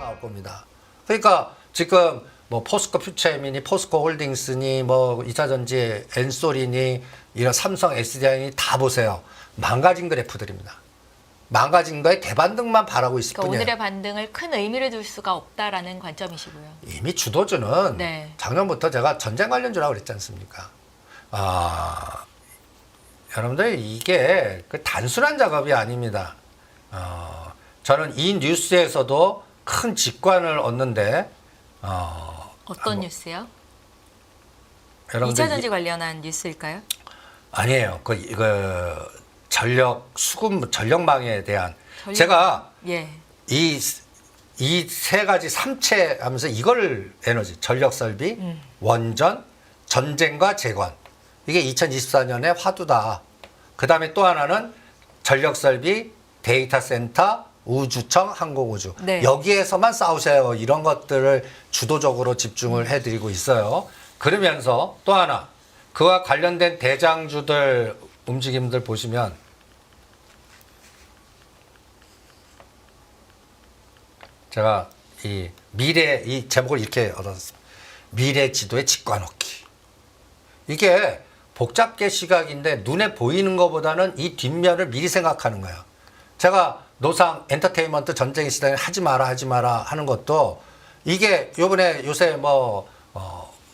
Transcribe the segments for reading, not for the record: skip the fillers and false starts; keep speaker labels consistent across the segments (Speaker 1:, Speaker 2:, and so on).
Speaker 1: 나올 겁니다. 그러니까 지금 뭐 포스코 퓨처엠이니 포스코 홀딩스니 뭐 2차전지 엔솔이니 이런 삼성 SDI니 다 보세요. 망가진 그래프들입니다. 망가진 거에 대반등만 바라고 있을
Speaker 2: 그러니까
Speaker 1: 뿐이에요.
Speaker 2: 오늘의 반등을 큰 의미를 둘 수가 없다라는 관점이시고요.
Speaker 1: 이미 주도주는
Speaker 2: 네.
Speaker 1: 작년부터 제가 전쟁 관련주라고 그랬지 않습니까? 여러분들 이게 그 단순한 작업이 아닙니다. 저는 이 뉴스에서도 큰 직관을 얻는데
Speaker 2: 어떤 뉴스요?
Speaker 1: 여러분들
Speaker 2: 2차전지 관련한 뉴스일까요?
Speaker 1: 아니에요. 그 전력 수급 전력망에 대한
Speaker 2: 전력-
Speaker 1: 제가
Speaker 2: 예.
Speaker 1: 이 세 가지 삼체 하면서 이걸 에너지 전력 설비, 원전, 전쟁과 재건 이게 2024년의 화두다. 그 다음에 또 하나는 전력 설비, 데이터 센터, 우주청, 항공우주
Speaker 2: 네.
Speaker 1: 여기에서만 싸우세요. 이런 것들을 주도적으로 집중을 해드리고 있어요. 그러면서 또 하나 그와 관련된 대장주들 움직임들 보시면 제가 이 미래 이 제목을 이렇게 얻었습니다. 미래 지도의 직관놓기. 이게 복잡계 시각인데 눈에 보이는 것보다는 이 뒷면을 미리 생각하는 거예요. 제가 노상 엔터테인먼트 전쟁의 시대에 하지 마라 하는 것도 이게 요새 뭐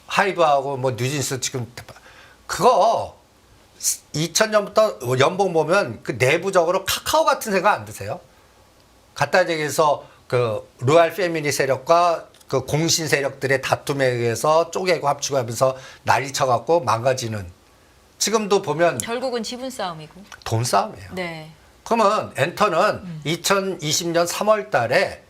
Speaker 1: 하이브하고 뭐 뉴진스 지금 그거 2000년부터 연봉 보면 그 내부적으로 카카오 같은 생각 안 드세요? 갖다 얘기해서 그 로얄 패밀리 세력과 그 공신 세력들의 다툼에 의해서 쪼개고 합치고 하면서 난리 쳐갖고 망가지는 지금도 보면
Speaker 2: 결국은 지분 싸움이고.
Speaker 1: 돈 싸움이에요.
Speaker 2: 네.
Speaker 1: 그러면 엔터는 2020년 3월 달에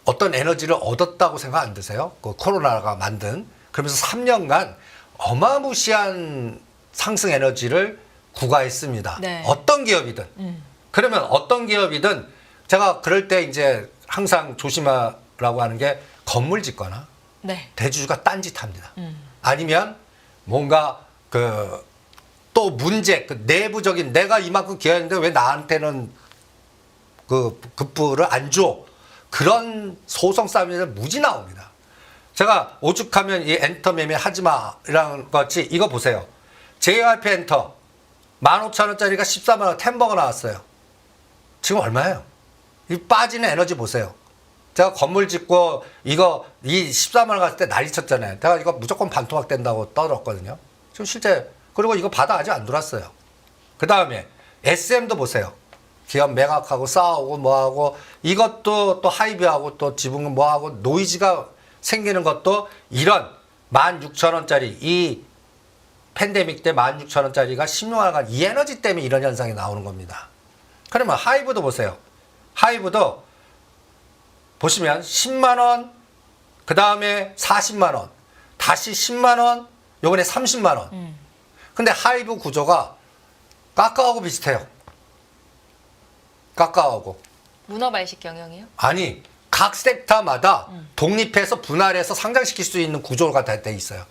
Speaker 1: 어떤 에너지를 얻었다고 생각 안 드세요? 그 코로나가 만든. 그러면서 3년간 어마무시한 상승 에너지를 구가했습니다.
Speaker 2: 네.
Speaker 1: 어떤 기업이든. 그러면 어떤 기업이든 제가 그럴 때 이제 항상 조심하라고 하는 게 건물 짓거나
Speaker 2: 네.
Speaker 1: 대주주가 딴짓합니다. 아니면 뭔가 또 문제, 그 내부적인 내가 이만큼 기여했는데 왜 나한테는 그 급부를 안 줘? 그런 소송 싸움이 무지 나옵니다. 제가 오죽하면 이 엔터 매매 하지 마라는 것이 이거 보세요. JYP 엔터 15,000원짜리가 14만 원 템버가 나왔어요. 지금 얼마예요? 이 빠지는 에너지 보세요. 제가 건물 짓고 이 14만 원 갔을 때 난리 쳤잖아요. 내가 이거 무조건 반토막 된다고 떠들었거든요. 지금 실제 그리고 이거 바닥 아직 안 들어왔어요. 그 다음에 SM도 보세요. 기업 매각하고 싸우고 뭐하고 이것도 또 하이브하고 또 지분 뭐하고 노이즈가 생기는 것도 이런 16,000원짜리 이 팬데믹 때 16,000원짜리가 16년간 이 에너지 때문에 이런 현상이 나오는 겁니다. 그러면 하이브도 보세요. 하이브도 보시면 10만원, 그 다음에 40만원, 다시 10만원, 요번에 30만원. 근데 하이브 구조가 카카오하고 비슷해요. 카카오하고.
Speaker 2: 문어발식 경영이요?
Speaker 1: 아니, 각 섹터마다 독립해서 분할해서 상장시킬 수 있는 구조가 돼 있어요.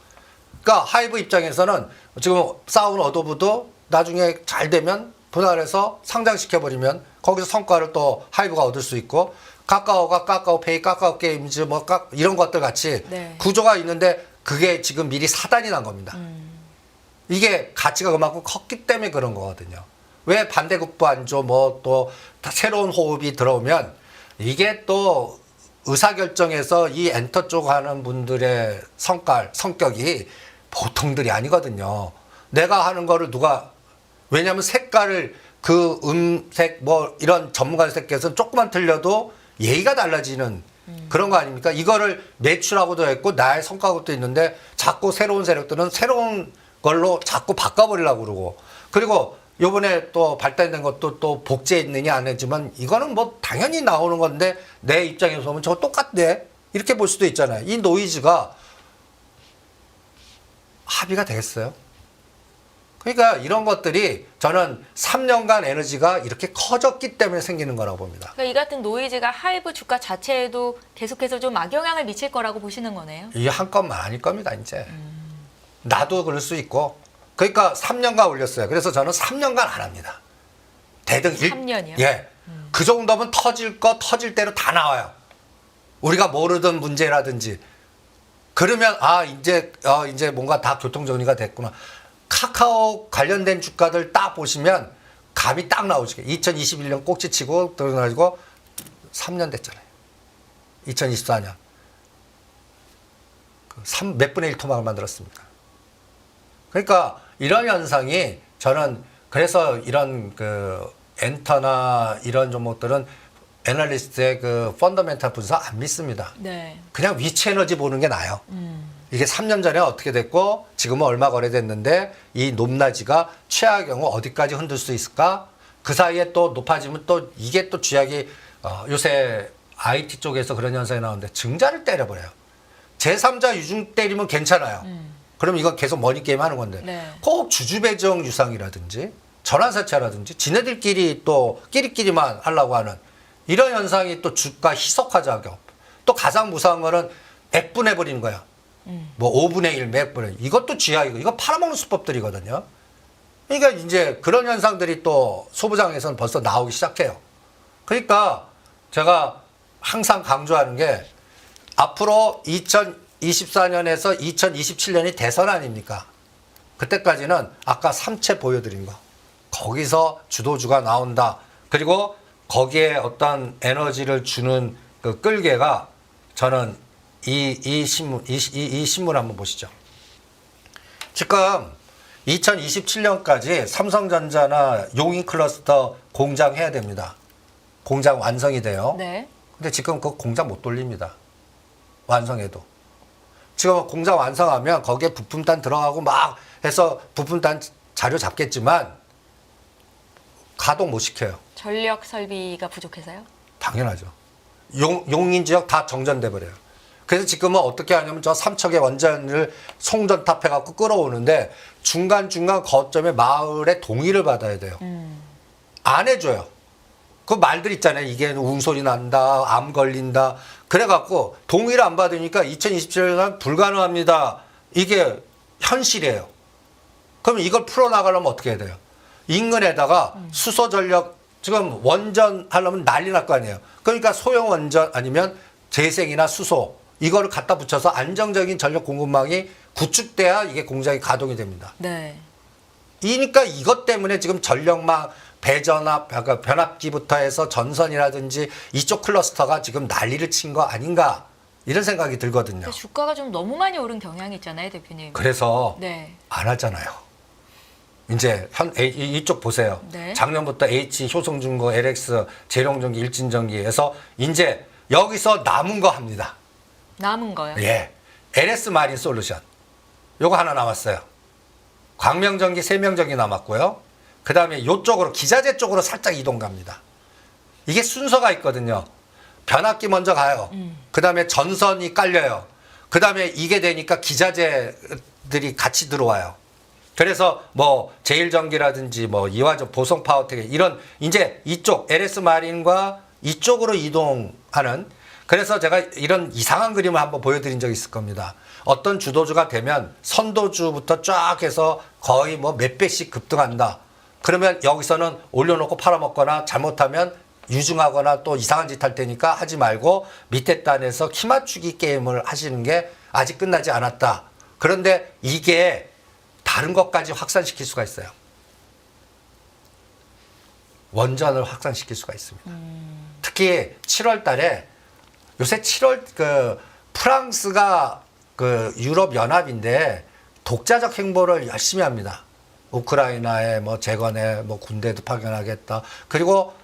Speaker 1: 그러니까 하이브 입장에서는 지금 싸운 어도브도 나중에 잘 되면 분할해서 상장시켜버리면 거기서 성과를 또 하이브가 얻을 수 있고 카카오가 카카오페이, 카카오게임즈 뭐 이런 것들 같이
Speaker 2: 네.
Speaker 1: 구조가 있는데 그게 지금 미리 사단이 난 겁니다. 이게 가치가 그만큼 컸기 때문에 그런 거거든요. 왜 반대급부 안 줘? 뭐 또 새로운 호흡이 들어오면 이게 또 의사결정에서 이 엔터 쪽 하는 분들의 성격이 보통들이 아니거든요. 내가 하는 거를 왜냐면 색깔을 그 음색 뭐 이런 전문가 색께서는 조금만 틀려도 예의가 달라지는 그런 거 아닙니까? 이거를 매출하고도 했고 나의 성과도 있는데 자꾸 새로운 세력들은 새로운 걸로 자꾸 바꿔버리려고 그러고 그리고 요번에 또 발달된 것도 또 복제했느냐 안 했지만 이거는 뭐 당연히 나오는 건데 내 입장에서 보면 저거 똑같네 이렇게 볼 수도 있잖아요. 이 노이즈가 합의가 되겠어요? 그러니까 이런 것들이 저는 3년간 에너지가 이렇게 커졌기 때문에 생기는 거라고 봅니다.
Speaker 2: 그러니까 이 같은 노이즈가 하이브 주가 자체에도 계속해서 좀 악영향을 미칠 거라고 보시는 거네요.
Speaker 1: 이게 한건만 아닐 겁니다, 이제. 나도 그럴 수 있고. 그러니까 3년간 올렸어요. 그래서 저는 3년간 안 합니다. 대등
Speaker 2: 3년이요?
Speaker 1: 예. 그 정도면 터질 대로 다 나와요. 우리가 모르던 문제라든지 그러면 이제 뭔가 다 교통 정리가 됐구나. 카카오 관련된 주가들 딱 보시면 감이 딱 나오죠. 2021년 꼭지치고 들어가지고 3년 됐잖아요. 2024년. 몇 분의 1 토막을 만들었습니까? 그러니까 이런 현상이 저는 그래서 이런 그 엔터나 이런 종목들은 애널리스트의 그 펀더멘탈 분석 안 믿습니다.
Speaker 2: 네.
Speaker 1: 그냥 위치 에너지 보는 게 나아요. 이게 3년 전에 어떻게 됐고 지금은 얼마 거래됐는데 이 높낮이가 최악의 경우 어디까지 흔들 수 있을까? 그 사이에 또 높아지면 또 이게 또 쥐약이 요새 IT 쪽에서 그런 현상이 나오는데 증자를 때려버려요. 제3자 유중 때리면 괜찮아요. 그럼 이건 계속 머니게임 하는 건데
Speaker 2: 네.
Speaker 1: 꼭 주주배정 유상이라든지 전환사채라든지 지네들끼리 또 끼리끼리만 하려고 하는 이런 현상이 또 주가 희석화작용. 또 가장 무서운 거는 액분해버리는 거야. 뭐 5분의 1, 몇 분의 1. 이것도 쥐약이고 이거 팔아먹는 수법들이거든요. 그러니까 이제 그런 현상들이 또 소부장에서는 벌써 나오기 시작해요. 그러니까 제가 항상 강조하는 게 앞으로 2024년에서 2027년이 대선 아닙니까? 그때까지는 아까 3채 보여드린 거. 거기서 주도주가 나온다. 그리고 거기에 어떤 에너지를 주는 그 끌개가 저는 이 신문 한번 보시죠. 지금 2027년까지 삼성전자나 용인 클러스터 공장 해야 됩니다. 공장 완성이 돼요.
Speaker 2: 네.
Speaker 1: 근데 지금 그 공장 못 돌립니다. 완성해도. 지금 공장 완성하면 거기에 부품단 들어가고 막 해서 부품단 자료 잡겠지만 가동 못 시켜요.
Speaker 2: 전력 설비가 부족해서요?
Speaker 1: 당연하죠. 용인 지역 다 정전돼 버려요. 그래서 지금은 어떻게 하냐면 저 삼척의 원전을 송전탑 해갖고 끌어오는데 중간중간 거점에 마을에 동의를 받아야 돼요. 안 해줘요. 그 말들 있잖아요. 이게 웅소리 난다, 암 걸린다. 그래갖고 동의를 안 받으니까 2027년 불가능합니다. 이게 현실이에요. 그럼 이걸 풀어나가려면 어떻게 해야 돼요? 인근에다가 수소 전력 지금 원전 하려면 난리 날 거 아니에요. 그러니까 소형 원전 아니면 재생이나 수소 이거를 갖다 붙여서 안정적인 전력 공급망이 구축돼야 이게 공장이 가동이 됩니다.
Speaker 2: 네.
Speaker 1: 그러니까 이것 때문에 지금 전력망 배전압, 변압기부터 해서 전선이라든지 이쪽 클러스터가 지금 난리를 친 거 아닌가 이런 생각이 들거든요.
Speaker 2: 근데 주가가 좀 너무 많이 오른 경향이 있잖아요, 대표님.
Speaker 1: 그래서
Speaker 2: 네.
Speaker 1: 안 하잖아요. 이제 이쪽 보세요.
Speaker 2: 네.
Speaker 1: 작년부터 H, 효성중고, LX, 재룡전기, 일진전기에서 이제 여기서 남은 거 합니다.
Speaker 2: 남은 거요?
Speaker 1: 예. LS 마린 솔루션. 요거 하나 남았어요. 광명전기, 세명전기 남았고요. 그 다음에 이쪽으로 기자재 쪽으로 살짝 이동 갑니다. 이게 순서가 있거든요. 변압기 먼저 가요. 그 다음에 전선이 깔려요. 그 다음에 이게 되니까 기자재들이 같이 들어와요. 그래서 뭐 제일전기라든지 뭐 이화적 보성파워텍 이런 이제 이쪽 LS 마린과 이쪽으로 이동하는 그래서 제가 이런 이상한 그림을 한번 보여드린 적이 있을 겁니다. 어떤 주도주가 되면 선도주부터 쫙 해서 거의 뭐 몇 배씩 급등한다. 그러면 여기서는 올려놓고 팔아먹거나 잘못하면 유증하거나 또 이상한 짓 할 테니까 하지 말고 밑에 단에서 키 맞추기 게임을 하시는 게 아직 끝나지 않았다. 그런데 이게 다른 것까지 확산시킬 수가 있어요. 원전을 확산시킬 수가 있습니다. 특히 7월 달에 요새 7월 그 프랑스가 그 유럽 연합인데 독자적 행보를 열심히 합니다. 우크라이나에 뭐 재건에 뭐 군대도 파견하겠다. 그리고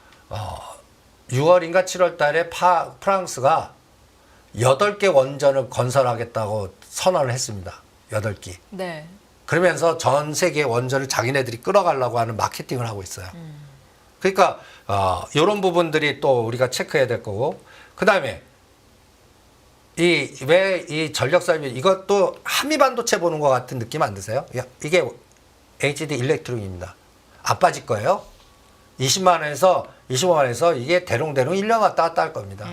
Speaker 1: 6월인가 7월 달에 프랑스가 8개 원전을 건설하겠다고 선언을 했습니다. 8개.
Speaker 2: 네.
Speaker 1: 그러면서 전 세계 원전을 자기네들이 끌어가려고 하는 마케팅을 하고 있어요. 그러니까 이런 부분들이 또 우리가 체크해야 될 거고 그다음에 왜 이 전력 설비 이것도 한미 반도체 보는 것 같은 느낌 안 드세요? 이게 HD 일렉트로닉입니다. 안 빠질 거예요. 20만 원에서 25만 원에서 이게 대롱대롱 1년 왔다 갔다 할 겁니다.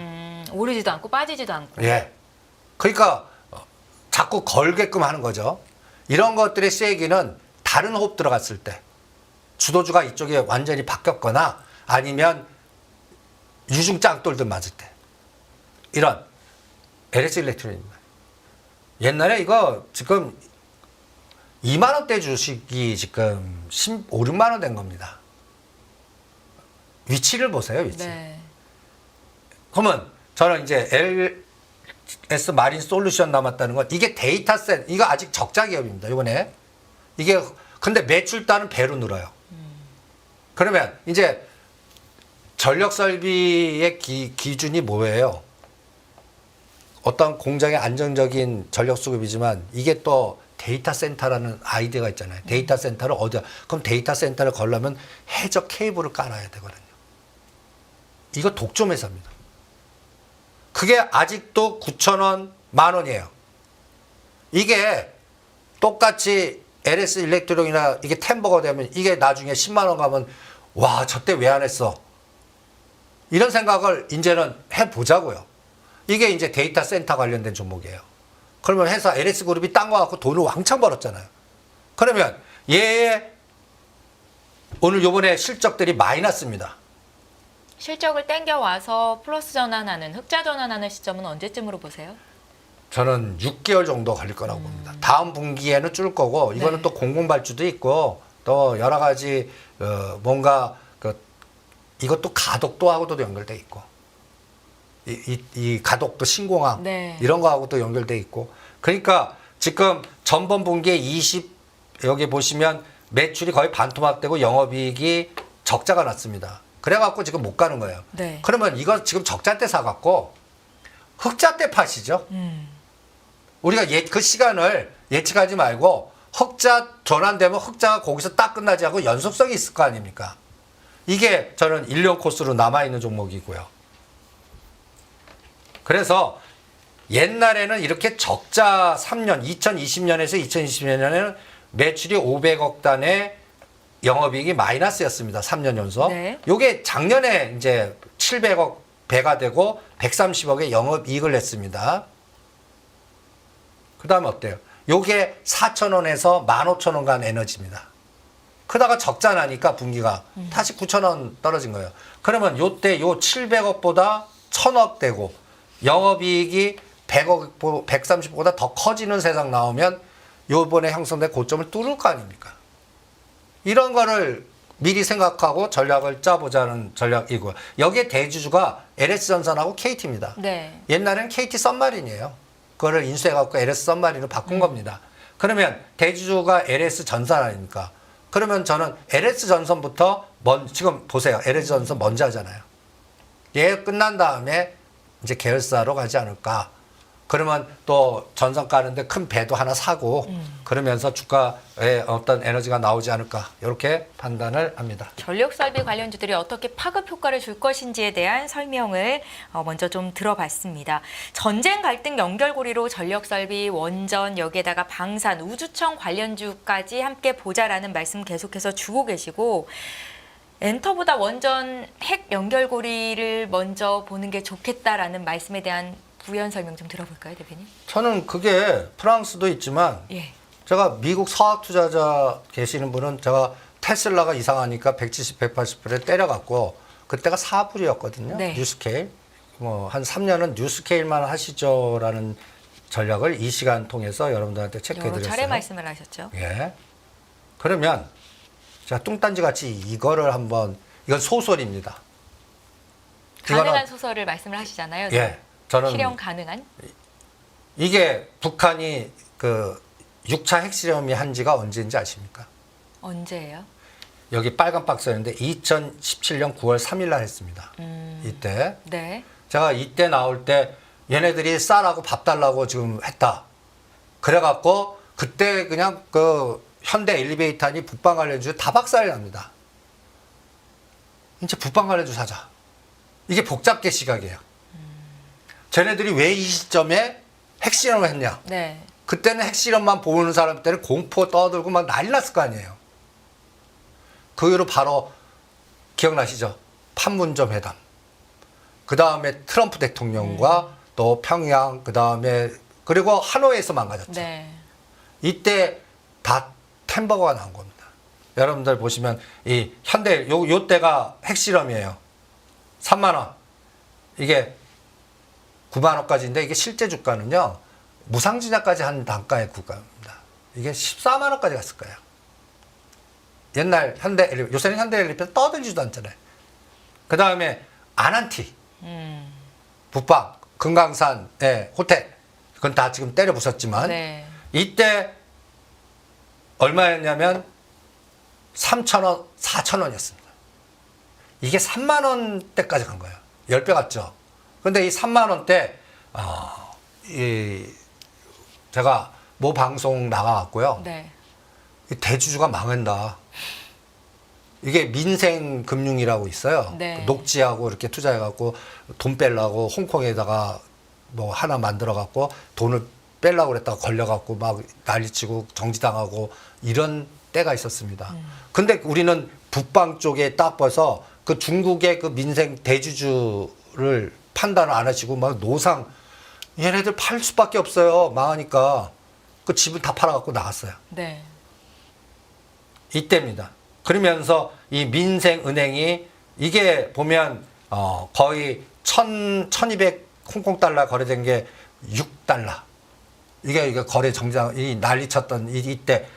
Speaker 2: 오르지도 않고 빠지지도 않고.
Speaker 1: 예. 그러니까 자꾸 걸게끔 하는 거죠. 이런 것들의 세기는 다른 호흡 들어갔을 때 주도주가 이쪽에 완전히 바뀌었거나 아니면 유중짱돌들 맞을 때 이런 LS 일렉트로닉입니다. 옛날에 이거 지금 2만 원대 주식이 지금 15, 16만 원 된 겁니다. 위치를 보세요, 위치.
Speaker 2: 네.
Speaker 1: 그러면 저는 이제 LS 마린 솔루션 남았다는 건 이게 이거 아직 적자 기업입니다. 이번에 이게 근데 매출 따는 배로 늘어요. 그러면 이제 전력 설비의 기준이 뭐예요? 어떤 공장의 안정적인 전력 수급이지만 이게 또 데이터 센터라는 아이디어가 있잖아요. 데이터 센터를 어디야? 그럼 데이터 센터를 걸려면 해적 케이블을 깔아야 되거든요. 이거 독점 회사입니다. 그게 아직도 9,000원, 10,000원이에요. 이게 똑같이 LS 일렉트로닉이나 이게 템버가 되면 이게 나중에 10만 원 가면 와, 저때 왜 안 했어? 이런 생각을 이제는 해보자고요. 이게 이제 데이터 센터 관련된 종목이에요. 그러면 회사 LS 그룹이 딴 거 갖고 돈을 왕창 벌었잖아요. 그러면 얘의 오늘 요번에 실적들이 마이너스입니다.
Speaker 2: 실적을 땡겨와서 플러스 전환하는, 흑자 전환하는 시점은 언제쯤으로 보세요?
Speaker 1: 저는 6개월 정도 걸릴 거라고 봅니다. 다음 분기에는 줄 거고 이거는
Speaker 2: 네.
Speaker 1: 또 공공발주도 있고 또 여러 가지 뭔가 이것도 가덕도 하고도 연결돼 있고 이 가덕도 신공항
Speaker 2: 네.
Speaker 1: 이런 거하고도 연결돼 있고 그러니까 지금 전번 분기에 여기 보시면 매출이 거의 반토막되고 영업이익이 적자가 났습니다. 그래갖고 지금 못 가는 거예요.
Speaker 2: 네.
Speaker 1: 그러면 이거 지금 적자 때 사갖고 흑자 때 파시죠. 우리가 그 시간을 예측하지 말고 흑자 전환되면 흑자가 거기서 딱 끝나지 않고 연속성이 있을 거 아닙니까? 이게 저는 1년 코스로 남아있는 종목이고요. 그래서 옛날에는 이렇게 적자 3년, 2020년에서 2020년에는 매출이 500억 단의 영업이익이 마이너스였습니다. 3년 연속.
Speaker 2: 네.
Speaker 1: 요게 작년에 이제 700억 배가 되고 130억의 영업이익을 냈습니다. 그 다음에 어때요? 요게 4,000원에서 15,000원 간 에너지입니다. 그러다가 적자 나니까 분기가 다시 9,000원 떨어진 거예요. 그러면 요때 요 700억보다 1,000억 되고 영업이익이 100억, 130억보다 더 커지는 세상 나오면 요번에 형성된 고점을 뚫을 거 아닙니까? 이런 거를 미리 생각하고 전략을 짜보자는 전략이고요. 여기에 대주주가 LS전선하고 KT입니다.
Speaker 2: 네.
Speaker 1: 옛날에는 KT 썸마린이에요. 그거를 인수해갖고 LS 썸마린으로 바꾼 겁니다. 그러면 대주주가 LS 전선 아닙니까? 그러면 저는 LS 전선부터 지금 보세요. LS 전선 먼저 하잖아요. 얘 끝난 다음에 이제 계열사로 가지 않을까. 그러면 또 전선 까는데 큰 배도 하나 사고 그러면서 주가에 어떤 에너지가 나오지 않을까. 이렇게 판단을 합니다.
Speaker 2: 전력 설비 관련주들이 어떻게 파급 효과를 줄 것인지에 대한 설명을 먼저 좀 들어봤습니다. 전쟁 갈등 연결고리로 전력 설비, 원전, 여기에다가 방산, 우주청 관련주까지 함께 보자라는 말씀 계속해서 주고 계시고 엔터보다 원전 핵 연결고리를 먼저 보는 게 좋겠다라는 말씀에 대한 부연 설명 좀 들어볼까요, 대표님?
Speaker 1: 저는 그게 프랑스도 있지만
Speaker 2: 예.
Speaker 1: 제가 미국 서학 투자자 계시는 분은 제가 테슬라가 이상하니까 170, 180불에 때려갖고 그때가 4불이었거든요.
Speaker 2: 네.
Speaker 1: 뉴스케일. 한 3년은 뉴스케일만 하시죠라는 전략을 이 시간 통해서 여러분들한테
Speaker 2: 여러
Speaker 1: 체크해드렸어요.
Speaker 2: 차례 말씀을 하셨죠.
Speaker 1: 예. 그러면 제가 뚱딴지 같이 이거를 한번 이건 소설입니다.
Speaker 2: 가능한 소설을 말씀을 하시잖아요.
Speaker 1: 예. 저는
Speaker 2: 실현 가능한?
Speaker 1: 이게 북한이 그 6차 핵실험이 한 지가 언제인지 아십니까?
Speaker 2: 언제예요?
Speaker 1: 여기 빨간 박스였는데 2017년 9월 3일 날 했습니다. 이때.
Speaker 2: 네.
Speaker 1: 제가 이때 나올 때 얘네들이 쌀하고 밥 달라고 지금 했다. 그래갖고 그때 그냥 그 현대 엘리베이터니 북방 관련주 다 박살이 납니다. 이제 북방 관련주 사자. 이게 복잡계 시각이에요. 쟤네들이 왜 이 시점에 핵실험을 했냐.
Speaker 2: 네.
Speaker 1: 그때는 핵실험만 보는 사람들은 공포 떠들고 막 난리 났을 거 아니에요. 그 이후로 바로 기억나시죠? 판문점 회담. 그 다음에 트럼프 대통령과 또 평양, 그 다음에 그리고 하노이에서 망가졌죠.
Speaker 2: 네.
Speaker 1: 이때 다 템버거가 나온 겁니다. 여러분들 보시면 이 현대 요 때가 핵실험이에요. 3만 원. 이게 9만 원까지인데 이게 실제 주가는요. 무상증자까지 한 단가의 구간입니다. 이게 14만 원까지 갔을 거예요. 옛날 현대엘리베이터, 요새는 현대엘리베이터 떠들지도 않잖아요. 그 다음에 아난티, 북방, 금강산의 호텔, 그건 다 지금 때려 부쉈지만
Speaker 2: 네.
Speaker 1: 이때 얼마였냐면 3,000원, 4,000원이었습니다. 이게 3만 원대까지 간 거예요. 10배 갔죠. 근데 이 3만 원대, 제가 모 방송 나가갖고요.
Speaker 2: 네.
Speaker 1: 이 대주주가 망한다. 이게 민생금융이라고 있어요.
Speaker 2: 네.
Speaker 1: 그 녹지하고 이렇게 투자해갖고 돈 빼려고 홍콩에다가 뭐 하나 만들어갖고 돈을 빼려고 그랬다가 걸려갖고 막 난리치고 정지당하고 이런 때가 있었습니다. 근데 우리는 북방 쪽에 딱 봐서 그 중국의 그 민생 대주주를 판단을 안 하시고 막 노상 얘네들 팔 수밖에 없어요. 망하니까 그 집을 다 팔아갖고 나갔어요.
Speaker 2: 네.
Speaker 1: 이때입니다. 그러면서 이 민생은행이 이게 보면 거의 1200 홍콩 달러 거래된 게 6달러. 이게 거래 정장 이 난리쳤던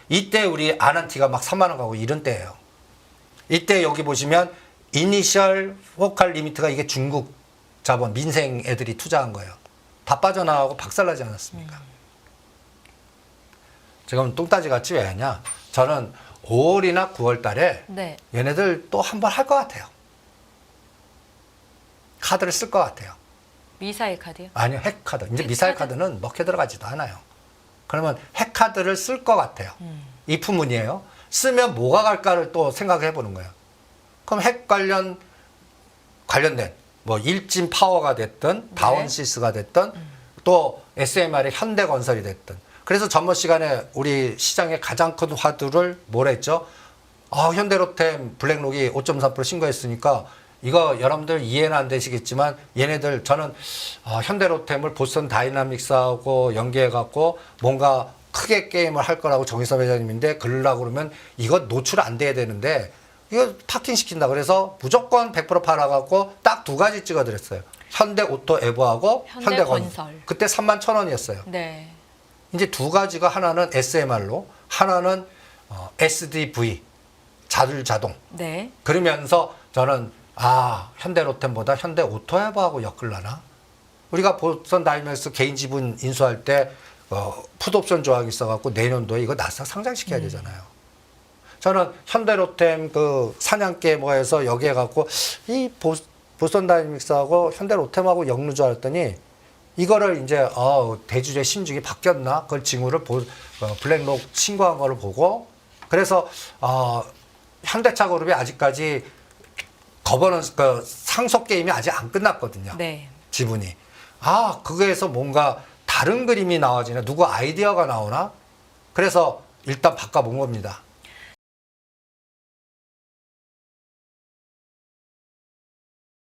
Speaker 1: 이때 우리 아난티가 막 3만 원 가고 이런 때예요. 이때 여기 보시면 이니셜 포칼 리미트가 이게 중국 자본 민생 애들이 투자한 거예요. 다 빠져나가고 박살나지 않았습니까? 지금 똥따지 같이 왜 하냐? 저는 5월이나 9월 달에
Speaker 2: 네.
Speaker 1: 얘네들 또 한 번 할 것 같아요. 카드를 쓸 것 같아요.
Speaker 2: 미사일 카드요?
Speaker 1: 아니요, 핵카드. 이제 미사일
Speaker 2: 카드?
Speaker 1: 카드는 먹혀 들어가지도 않아요. 그러면 핵카드를 쓸 것 같아요. 이품문이에요. 쓰면 뭐가 갈까를 또 생각해 보는 거예요. 그럼 핵 관련된 뭐 일진 파워가 됐든 다원시스가 됐든 또 SMR의 현대건설이 됐든 그래서 전번 시간에 우리 시장의 가장 큰 화두를 뭐라 했죠? 현대로템 블랙록이 5.3% 신고했으니까 이거 여러분들 이해는 안 되시겠지만 얘네들 저는 현대로템을 보스턴 다이나믹스하고 연계해갖고 뭔가 크게 게임을 할 거라고 정의섭 회장님인데 그러려고 그러면 이거 노출 안 돼야 되는데 이거 파킹 시킨다. 그래서 무조건 100% 팔아갖고 딱 두 가지 찍어드렸어요. 현대오토 에버하고
Speaker 2: 현대건설.
Speaker 1: 그때 31,000원이었어요.
Speaker 2: 네.
Speaker 1: 이제 두 가지가 하나는 SMR로 하나는 SDV 자율자동.
Speaker 2: 네.
Speaker 1: 그러면서 저는 현대로템보다 현대오토에버하고 엮을라나? 우리가 보스턴 다이나믹스 개인 지분 인수할 때 풋옵션 조항이 있어갖고 내년도에 이거 나스닥 상장시켜야 되잖아요. 저는 현대로템 그 사냥개 뭐해서 여기에 갖고 이 보스턴 다이나믹스하고 현대로템하고 엮는 줄 알았더니 이거를 이제 대주주의 심증이 바뀌었나? 그걸 징후를 블랙록 신고한 거를 보고 그래서 현대차 그룹이 아직까지 거버넌스 그 상속 게임이 아직 안 끝났거든요.
Speaker 2: 네.
Speaker 1: 지분이. 그거에서 뭔가 다른 그림이 나와지나 누구 아이디어가 나오나? 그래서 일단 바꿔본 겁니다.